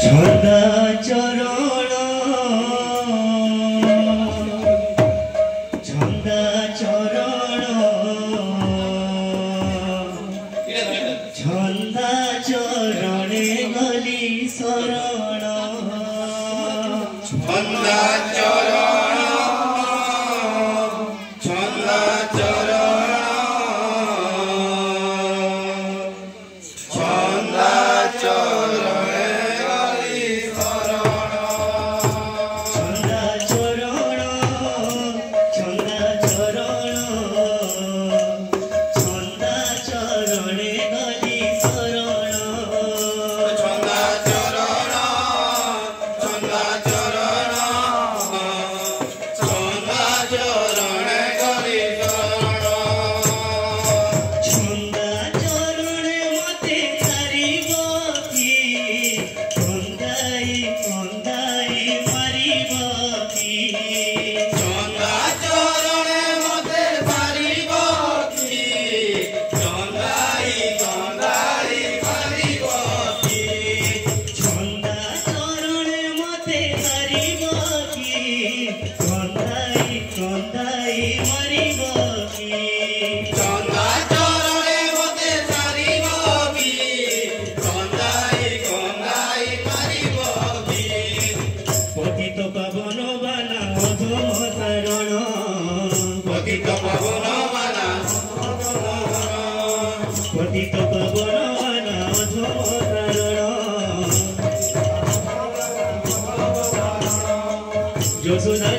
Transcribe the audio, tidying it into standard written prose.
ছন্দা চরণ ছন্দা চরণ ছন্দা চরণে গলি শরণ ছন্দা চরণ ছন্দা চরণ ছন্দা চরণে গলি শরণ ছন্দা চরণ ছন্দা চরণ ছন্দা চরণে গলি শরণ ছন্দা চরণ ছন্দা চরণ ছন্দা চরণে গলি শরণ ছন্দা চরণে মতে তারিব কি কন্দাই কন্দাই মারিব কি ছন্দা চরণে মতে পারিব কি ছন্দাই ছন্দাই পারিব কি ছন্দা চরণে মতে তারিব কি কন্দাই কন্দাই মারিব কি ছন্দা চরণে মতে পারিব কি ছন্দাই ছন্দাই পারিব কি পতিত পাবন বানা অধম তারণ পতিত পাবন বানা পতিত পাবন বানা অধম তারণ যশোদা